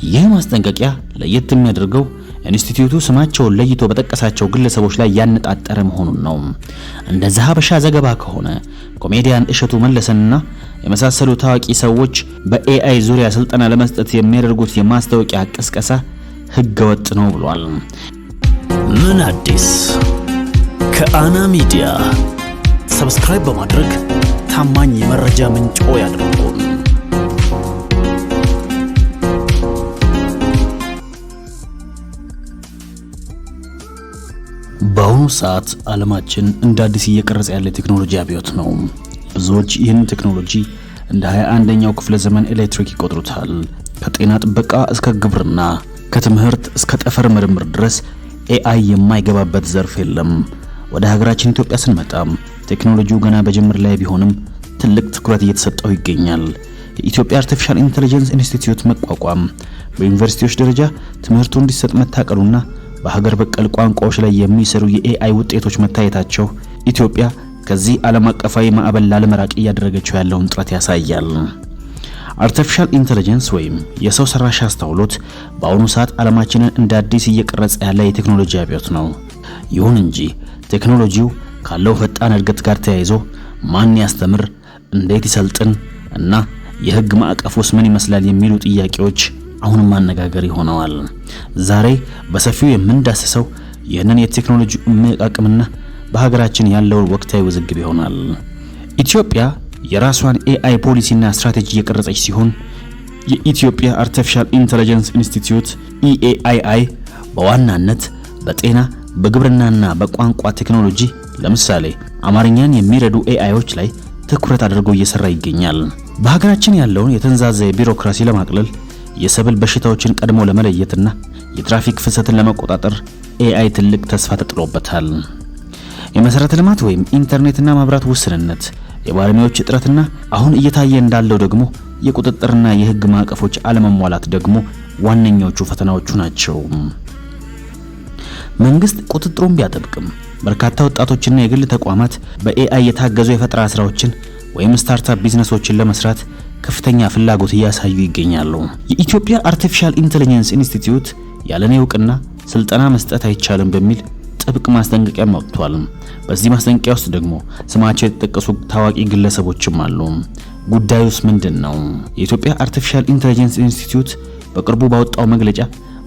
ይህ ማስጠንቀቂያ ለየት የሚያደርገው ኢንስቲትዩቱ ስማቸውን ለይቶ በጠቀሳቸው ግለሰቦች ላይ ያነጣጠረ መሆኑን ነው። እንደ ሀበሻ ዘገባ ከሆነ ኮሜዲያን እሸቱ መለሰንና የመሳሰሉ ታዋቂ ሰዎች በኤአይ ዙሪያ ስልጠና ለመስጠት የሚያደርጉት የማስታወቂያ ቅስቀሳ ህገወጥ ነው ብሏል። ምን አዲስ ከአና ሚዲያ ሰብስክራይብ በማድረግ ታማኝ የመረጃ ምንጮ ያድርጉን። በአሁኑ ሰዓት ዓለማችን እንደ አዲስ እየቀረጸ ያለ ቴክኖሎጂ አብዮት ነው። ብዙዎች ይህን ቴክኖሎጂ እንደ 21ኛው ክፍለ ዘመን ኤሌክትሪክ ይቆጥሩታል። ከጤና ጥበቃ እስከ ግብርና፣ ከትምህርት እስከ ጠፈር ምርምር ድረስ ኤአይ የማይገባበት ዘርፍ የለም። ወደ ሀገራችን ኢትዮጵያ ስንመጣም ቴክኖሎጂው ገና በጅምር ላይ ቢሆንም ትልቅ ትኩረት እየተሰጠው ይገኛል። የኢትዮጵያ አርቲፊሻል ኢንተለጀንስ ኢንስቲትዩት መቋቋም፣ በዩኒቨርሲቲዎች ደረጃ ትምህርቱ እንዲሰጥ መታቀዱና በሀገር በቀል ቋንቋዎች ላይ የሚሰሩ የኤአይ ውጤቶች መታየታቸው ኢትዮጵያ ከዚህ ዓለም አቀፋዊ ማዕበል ላለመራቅ እያደረገችው ያለውን ጥረት ያሳያል። አርቲፊሻል ኢንተለጀንስ ወይም የሰው ሰራሽ አስተውሎት በአሁኑ ሰዓት ዓለማችንን እንደ አዲስ እየቀረጸ ያለ የቴክኖሎጂ አብዮት ነው። ይሁን እንጂ ቴክኖሎጂው ካለው ፈጣን እድገት ጋር ተያይዞ ማን ያስተምር፣ እንዴት ይሰልጥን እና የህግ ማዕቀፉስ ምን ይመስላል የሚሉ ጥያቄዎች አሁንም ማነጋገር ሆነዋል። ዛሬ በሰፊው የምንዳስሰው ይህንን የቴክኖሎጂ አቅምና በሀገራችን ያለው ወቅታዊ ውዝግብ ይሆናል። ኢትዮጵያ የራሷን ኤአይ ፖሊሲና ስትራቴጂ እየቀረጸች ሲሆን የኢትዮጵያ አርቲፊሻል ኢንተለጀንስ ኢንስቲትዩት ኢኤአይአይ በዋናነት በጤና በግብርናና በቋንቋ ቴክኖሎጂ ለምሳሌ አማርኛን የሚረዱ ኤአይዎች ላይ ትኩረት አድርጎ እየሰራ ይገኛል። በሀገራችን ያለውን የተንዛዘ ቢሮክራሲ ለማቅለል የሰብል በሽታዎችን ቀድሞ ለመለየትና የትራፊክ ፍሰትን ለመቆጣጠር ኤአይ ትልቅ ተስፋ ተጥሎበታል። የመሰረተ ልማት ወይም ኢንተርኔትና መብራት ውስንነት፣ የባለሙያዎች እጥረትና አሁን እየታየ እንዳለው ደግሞ የቁጥጥርና የህግ ማዕቀፎች አለመሟላት ደግሞ ዋነኛዎቹ ፈተናዎቹ ናቸው። መንግስት ቁጥጥሩን ቢያጠብቅም በርካታ ወጣቶችና የግል ተቋማት በኤአይ የታገዙ የፈጠራ ስራዎችን ወይም ስታርታፕ ቢዝነሶችን ለመስራት ከፍተኛ ፍላጎት እያሳዩ ይገኛሉ። የኢትዮጵያ አርቲፊሻል ኢንተለጀንስ ኢንስቲትዩት ያለኔ እውቅና ስልጠና መስጠት አይቻልም በሚል ጥብቅ ማስጠንቀቂያ ወጥቷል። በዚህ ማስጠንቀቂያ ውስጥ ደግሞ ስማቸው የተጠቀሱ ታዋቂ ግለሰቦችም አሉ። ጉዳዩስ ምንድነው? የኢትዮጵያ አርቲፊሻል ኢንተለጀንስ ኢንስቲትዩት በቅርቡ ባወጣው መግለጫ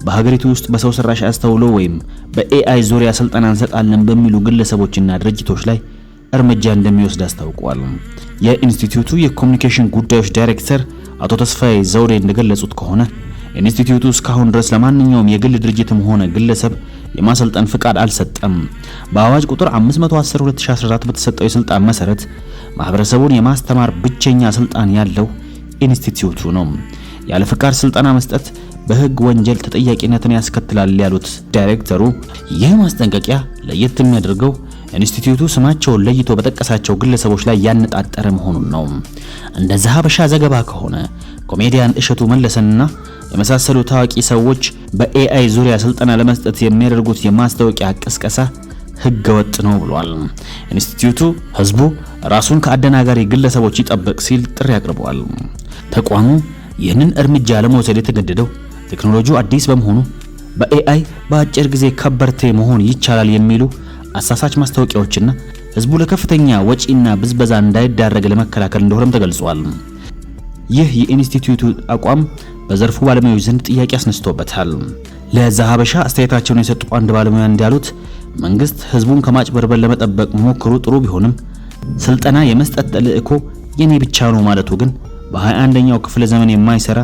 በሀገሪቱ ውስጥ በሰው ሰራሽ አስተውሎ ወይም በኤአይ ዙሪያ ስልጠና እንሰጣለን በሚሉ ግለሰቦችና ድርጅቶች ላይ እርምጃ እንደሚወስድ አስታውቋል። የኢንስቲትዩቱ የኮሙኒኬሽን ጉዳዮች ዳይሬክተር አቶ ተስፋዬ ዘውዴ እንደገለጹት ከሆነ ኢንስቲትዩቱ እስካሁን ድረስ ለማንኛውም የግል ድርጅትም ሆነ ግለሰብ የማሰልጠን ፍቃድ አልሰጠም። በአዋጅ ቁጥር 510/2014 በተሰጠው የስልጣን መሰረት ማህበረሰቡን የማስተማር ብቸኛ ስልጣን ያለው ኢንስቲትዩቱ ነው። ያለ ፍቃድ ስልጠና መስጠት በህግ ወንጀል ተጠያቂነትን ያስከትላል ያሉት ዳይሬክተሩ ይህ ማስጠንቀቂያ ለየት የሚያደርገው ኢንስቲትዩቱ ስማቸውን ለይቶ በጠቀሳቸው ግለሰቦች ላይ ያነጣጠረ መሆኑን ነው። እንደ ሀበሻ ዘገባ ከሆነ ኮሜዲያን እሸቱ መለሰንና የመሳሰሉ ታዋቂ ሰዎች በኤአይ ዙሪያ ስልጠና ለመስጠት የሚያደርጉት የማስታወቂያ ቅስቀሳ ህገወጥ ነው ብሏል። ኢንስቲትዩቱ ህዝቡ ራሱን ከአደናጋሪ ግለሰቦች ይጠብቅ ሲል ጥሪ አቅርቧል። ተቋሙ ይህንን እርምጃ ለመውሰድ የተገደደው ቴክኖሎጂው አዲስ በመሆኑ በኤአይ በአጭር ጊዜ ከበርቴ መሆን ይቻላል የሚሉ አሳሳች ማስታወቂያዎችና ህዝቡ ለከፍተኛ ወጪና ብዝበዛ እንዳይዳረግ ለመከላከል እንደሆነም ተገልጿል። ይህ የኢንስቲትዩቱ አቋም በዘርፉ ባለሙያዎች ዘንድ ጥያቄ አስነስቶበታል። ለዛሀበሻ አስተያየታቸውን የሰጡ አንድ ባለሙያ እንዳሉት መንግስት ህዝቡን ከማጭበርበር ለመጠበቅ መሞከሩ ጥሩ ቢሆንም ስልጠና የመስጠት ተልዕኮ የኔ ብቻ ነው ማለቱ ግን በ21ኛው ክፍለ ዘመን የማይሰራ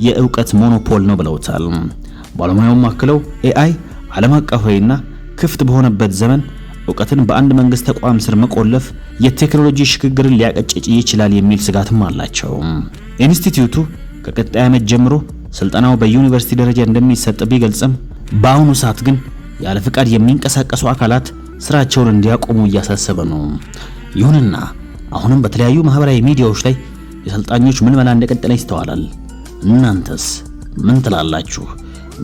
የእውቀት ሞኖፖል ነው ብለውታል። ባለሙያውም አክለው ኤአይ ዓለም አቀፋዊና ክፍት በሆነበት ዘመን እውቀትን በአንድ መንግስት ተቋም ስር መቆለፍ የቴክኖሎጂ ሽግግርን ሊያቀጭጭ ይችላል የሚል ስጋትም አላቸው። ኢንስቲትዩቱ ከቀጣይ ዓመት ጀምሮ ስልጠናው በዩኒቨርሲቲ ደረጃ እንደሚሰጥ ቢገልጽም በአሁኑ ሰዓት ግን ያለ ፍቃድ የሚንቀሳቀሱ አካላት ስራቸውን እንዲያቆሙ እያሳሰበ ነው። ይሁንና አሁንም በተለያዩ ማህበራዊ ሚዲያዎች ላይ የሰልጣኞች ምልመላ እንደቀጠለ ይስተዋላል። እናንተስ ምን ትላላችሁ?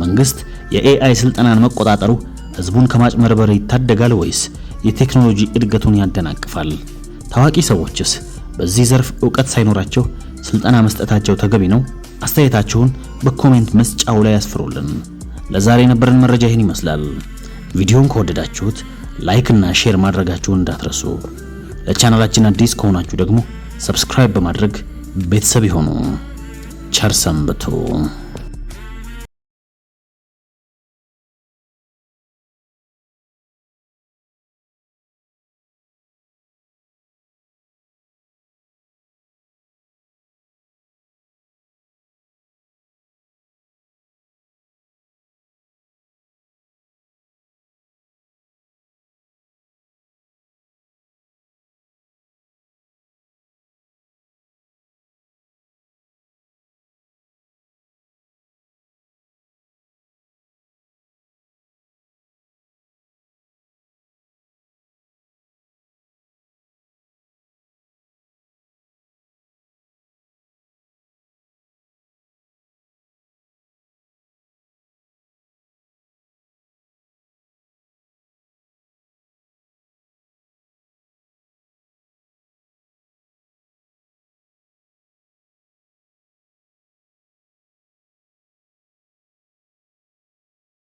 መንግስት የኤአይ ስልጠናን መቆጣጠሩ ህዝቡን ከማጭበርበር ይታደጋል ወይስ የቴክኖሎጂ እድገቱን ያደናቅፋል? ታዋቂ ሰዎችስ በዚህ ዘርፍ ዕውቀት ሳይኖራቸው ስልጠና መስጠታቸው ተገቢ ነው? አስተያየታችሁን በኮሜንት መስጫው ላይ ያስፍሩልን። ለዛሬ የነበረን መረጃ ይህን ይመስላል። ቪዲዮን ከወደዳችሁት ላይክ እና ሼር ማድረጋችሁን እንዳትረሱ። ለቻናላችን አዲስ ከሆናችሁ ደግሞ ሰብስክራይብ በማድረግ ቤተሰብ ይሁኑ። ቸር ሰንብቱ።